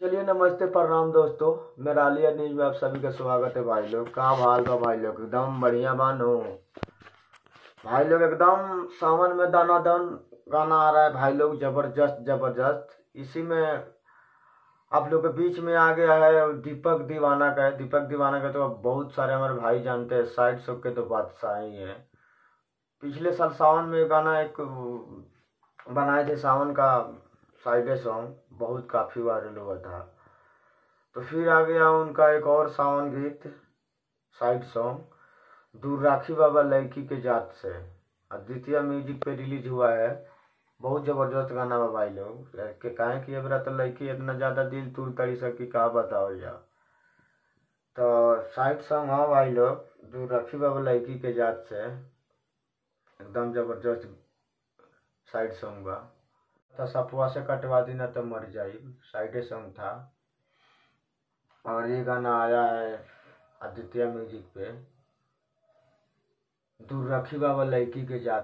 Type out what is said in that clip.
चलिए नमस्ते प्रणाम दोस्तों। मेरा आलिया न्यूज में आप सभी का स्वागत है। भाई लोग कहाँ हाल बा? भाई लोग एकदम बढ़िया बानो। भाई लोग एकदम सावन में दानादान गाना आ रहा है भाई लोग, जबरदस्त जबरदस्त। इसी में आप लोग के बीच में आ गया है दीपक दीवाना का। दीपक दीवाना का तो अब बहुत सारे हमारे भाई जानते हैं, साइड शो के तो बादशाह ही है। पिछले साल सावन में गाना एक बनाए थे सावन का साइड सॉन्ग, बहुत काफी वायरल हुआ था। तो फिर आ गया उनका एक और सावन गीत साइड सॉन्ग, दूर राखी बाबा लड़की के जात से। आदित्य म्यूजिक पे रिलीज हुआ है। बहुत जबरदस्त गाना बा भाई लोग के काहे कि अब तो लड़की इतना ज्यादा दिल तोड़ तड़ी सकी, का बताओ यार। तो साइड सॉन्ग हाँ भाई लोग, दूर राखी बाबा लड़की के जात से, एकदम जबरदस्त साइड सॉन्ग बा। तो सपुआ से कटवा दी ना तो मर जाई, साइड सॉन्ग था। और ये गाना आया है आदित्य म्यूजिक पे, दूर राखी बाबा लड़की के जात।